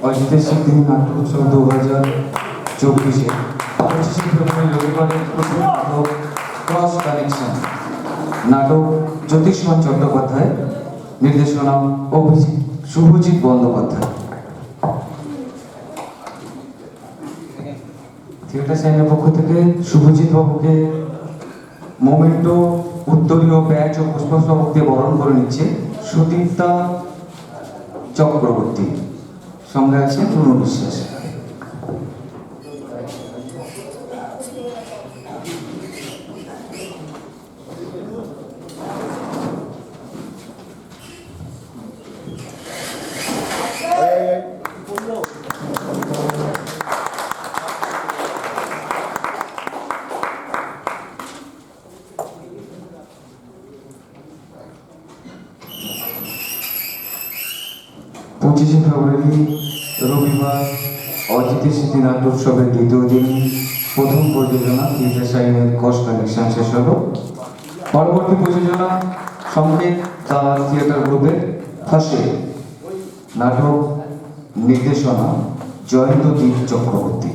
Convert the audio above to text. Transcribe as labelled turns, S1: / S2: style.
S1: অজিতের সিদ্ধি নাট্য উৎসব 2024 25শে ফেব্রুয়ারি রবিবারের প্রথম নাটক ক্রস কানেকশন। নাটক জ্যোতিষ্মান চট্টোপাধ্যায়, নির্দেশনা শুভজিৎ বন্দ্যোপাধ্যায়। থিয়েটার সাইনের পক্ষ থেকে শুভজিৎ বাবুকে মোমেন্টো, উত্তরীয় ব্যাচ ও পুষ্পস্তবক দিয়ে বরণ করে নিচ্ছে সুদীপ্তা চক্রবর্তী। সঙ্গে আছে পুরো বিশ্বাস। পঁচিশে ফেব্রুয়ারি রবিবার অজিতের স্মৃতি নাট্য উৎসবের দ্বিতীয় দিন প্রথম প্রযোজনা থিয়েটার সাইনের ক্রস কানেকশন শেষ হলো। পরবর্তী প্রযোজনা সংকেত দা থিয়েটার গ্রুপের ফাঁসে। নাটক নির্দেশনা জয়ন্তদীপ চক্রবর্তী।